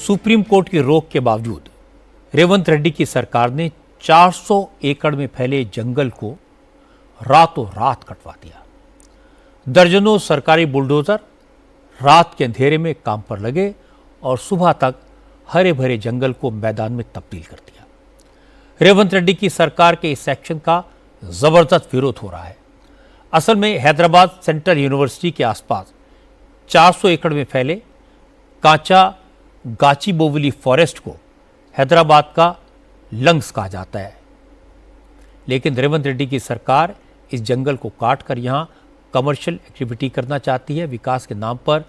Supreme court की रोक के बावजूद रेवंत रेड्डी की सरकार ने 400 एकड़ में फैले जंगल को रातों रात कटवा दिया। दर्जनों सरकारी बुलडोजर रात के अंधेरे में काम पर लगे और सुबह तक हरे भरे जंगल को मैदान में तब्दील कर दिया। रेवंत रेड्डी की सरकार के इस एक्शन का जबरदस्त विरोध हो रहा है। असल में हैदराबाद सेंट्रल यूनिवर्सिटी के आसपास 400 एकड़ में फैले कांचा गाचीबोवली फॉरेस्ट को हैदराबाद का लंग्स कहा जाता है, लेकिन रेवंत रेड्डी की सरकार इस जंगल को काटकर यहां कमर्शियल एक्टिविटी करना चाहती है। विकास के नाम पर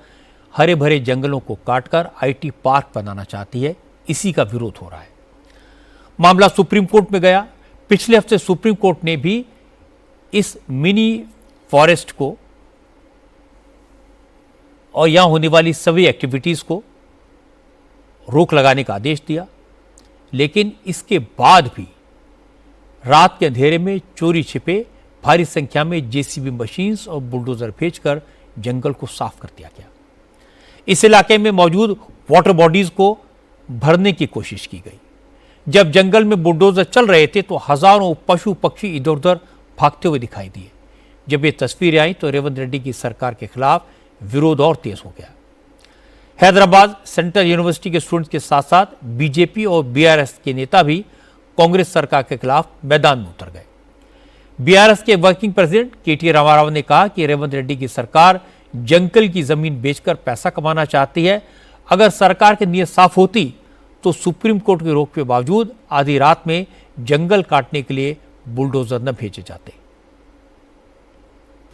हरे भरे जंगलों को काटकर आईटी पार्क बनाना चाहती है। इसी का विरोध हो रहा है। मामला सुप्रीम कोर्ट में गया। पिछले हफ्ते सुप्रीम कोर्ट ने भी इस मिनी फॉरेस्ट को और यहां होने वाली सभी एक्टिविटीज को रोक लगाने का आदेश दिया, लेकिन इसके बाद भी रात के अंधेरे में चोरी छिपे भारी संख्या में जेसीबी मशीन्स और बुलडोजर भेजकर जंगल को साफ कर दिया गया। इस इलाके में मौजूद वाटर बॉडीज को भरने की कोशिश की गई। जब जंगल में बुलडोजर चल रहे थे तो हजारों पशु पक्षी इधर उधर भागते हुए दिखाई दिए। जब ये तस्वीरें आई तो रेवंत रेड्डी की सरकार के खिलाफ विरोध और तेज हो गया। हैदराबाद सेंट्रल यूनिवर्सिटी के स्टूडेंट्स के साथ साथ बीजेपी और बीआरएस के नेता भी कांग्रेस सरकार के खिलाफ मैदान में उतर गए। बीआरएस के वर्किंग प्रेसिडेंट केटी रामाराव ने कहा कि रेवंत रेड्डी की सरकार जंगल की जमीन बेचकर पैसा कमाना चाहती है। अगर सरकार की नीयत साफ होती तो सुप्रीम कोर्ट की रोक के बावजूद आधी रात में जंगल काटने के लिए बुलडोजर न भेजे जाते।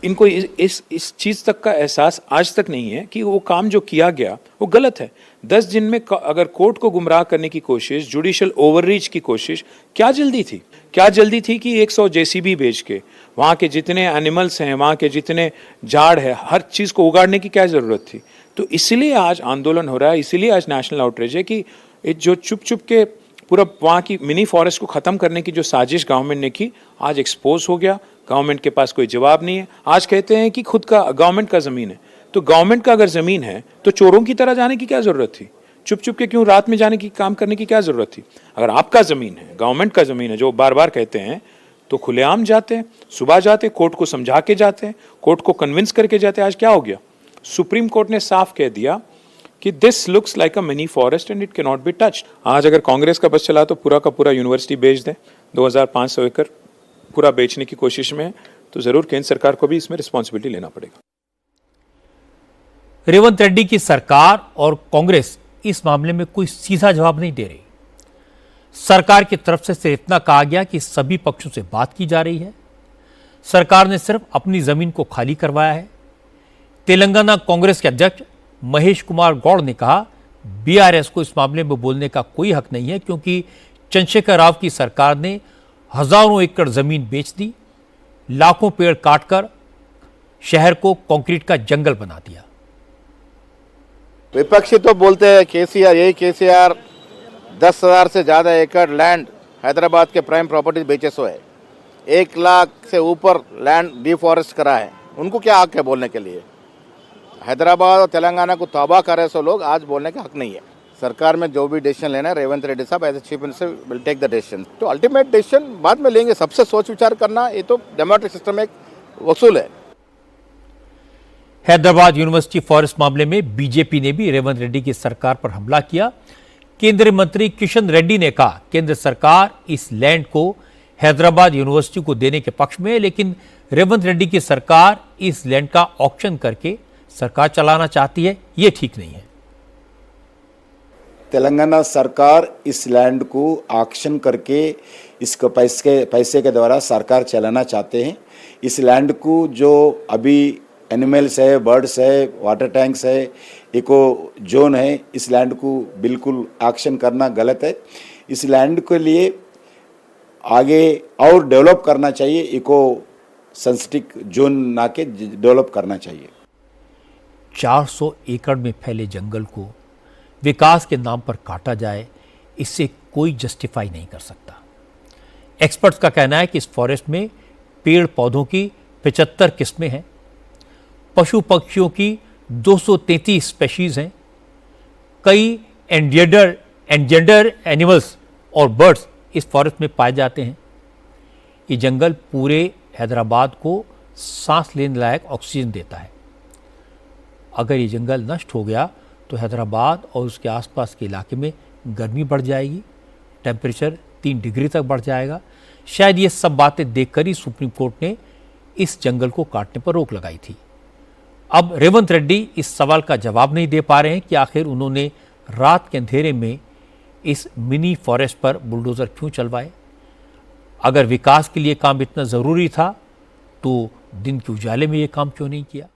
इनको इस चीज तक का एहसास आज तक नहीं है कि वो काम जो किया गया वो गलत है। 10 दिन में अगर कोर्ट को गुमराह करने की कोशिश, जुडिशियल ओवररीच की कोशिश, क्या जल्दी थी कि 100 जेसीबी भेज के वहाँ के जितने एनिमल्स हैं, वहाँ के जितने झाड़ है, हर चीज़ को उगाड़ने की क्या ज़रूरत थी। तो इसीलिए आज आंदोलन हो रहा है, इसीलिए आज नेशनल आउटरीच है कि जो चुप के पूरा वहाँ की मिनी फॉरेस्ट को ख़त्म करने की जो साजिश गवर्नमेंट ने की आज एक्सपोज हो गया। गवर्नमेंट के पास कोई जवाब नहीं है। आज कहते हैं कि खुद का गवर्नमेंट का ज़मीन है, तो गवर्नमेंट का अगर ज़मीन है तो चोरों की तरह जाने की क्या ज़रूरत थी? चुप के क्यों रात में जाने की, काम करने की क्या ज़रूरत थी? अगर आपका ज़मीन है, गवर्नमेंट का ज़मीन है, जो बार बार कहते हैं, तो खुलेआम जाते, सुबह जाते, कोर्ट को समझा के जाते, कोर्ट को कन्विंस करके जाते। आज क्या हो गया? सुप्रीम कोर्ट ने साफ कह दिया कि this looks like a mini forest and it can not be touched. आज अगर कांग्रेस का बस चला तो पूरा का पूरा यूनिवर्सिटी बेच दें, 2500 एकड़ पूरा बेचने की कोशिश में है, तो जरूर केंद्र सरकार को भी इसमें रिस्पॉन्सिबिलिटी लेना पड़ेगा। रेवंत रेड्डी की सरकार और कांग्रेस इस मामले में कोई सीधा जवाब नहीं दे रही। सरकार की तरफ से सिर्फ इतना कहा गया कि सभी पक्षों से बात की जा रही है। सरकार ने सिर्फ अपनी जमीन को खाली करवाया है। तेलंगाना कांग्रेस के अध्यक्ष महेश कुमार गौड़ ने कहा, बीआरएस को इस मामले में बोलने का कोई हक नहीं है, क्योंकि चंद्रशेखर राव की सरकार ने हजारों एकड़ जमीन बेच दी, लाखों पेड़ काटकर शहर को कंक्रीट का जंगल बना दिया। विपक्षी तो बोलते हैं केसीआर 10,000 से ज्यादा एकड़ लैंड हैदराबाद के प्राइम प्रॉपर्टी बेचे सो है, 1 लाख से ऊपर लैंड डिफॉरेस्ट करा है। उनको क्या हक है बोलने के लिए? हैदराबाद और तेलंगाना को तबाह करे सो लोग आज बोलने का हक नहीं है। सरकार में जो भी डिसीजन लेना है, रेवंत रेड्डी साहब as a chief minister will take the decision. तो अल्टीमेट डिसीजन बाद में लेंगे। सबसे सोच विचार करना, ये तो डेमोक्रेटिक सिस्टम में एक वसूल है। हैदराबाद यूनिवर्सिटी फॉरेस्ट मामले में बीजेपी ने भी रेवंत रेड्डी की सरकार पर हमला किया। केंद्रीय मंत्री किशन रेड्डी ने कहा, केंद्र सरकार इस लैंड को हैदराबाद यूनिवर्सिटी को देने के पक्ष में है, लेकिन रेवंत रेड्डी की सरकार इस लैंड का ऑक्शन करके सरकार चलाना चाहती है। यह ठीक नहीं है। तेलंगाना सरकार इस लैंड को ऑक्शन करके इसको पैसे के द्वारा सरकार चलाना चाहते हैं। इस लैंड को जो अभी एनिमल्स है, बर्ड्स है, वाटर टैंक्स है, इको जोन है, इस लैंड को बिल्कुल ऑक्शन करना गलत है। इस लैंड के लिए आगे और डेवलप करना चाहिए, इको सेंसिटिव जोन ना के डेवलप करना चाहिए। 400 एकड़ में फैले जंगल को विकास के नाम पर काटा जाए, इससे कोई जस्टिफाई नहीं कर सकता। एक्सपर्ट्स का कहना है कि इस फॉरेस्ट में पेड़ पौधों की 75 किस्में हैं, पशु पक्षियों की 233 स्पेशीज हैं, कई एंडेंजर्ड एनिमल्स और बर्ड्स इस फॉरेस्ट में पाए जाते हैं। ये जंगल पूरे हैदराबाद को सांस लेने लायक ऑक्सीजन देता है। अगर ये जंगल नष्ट हो गया तो हैदराबाद और उसके आसपास के इलाके में गर्मी बढ़ जाएगी, टेम्परेचर 3 डिग्री तक बढ़ जाएगा। शायद ये सब बातें देखकर ही सुप्रीम कोर्ट ने इस जंगल को काटने पर रोक लगाई थी। अब रेवंत रेड्डी इस सवाल का जवाब नहीं दे पा रहे हैं कि आखिर उन्होंने रात के अंधेरे में इस मिनी फॉरेस्ट पर बुलडोजर क्यों चलवाए। अगर विकास के लिए काम इतना ज़रूरी था तो दिन के उजाले में ये काम क्यों नहीं किया।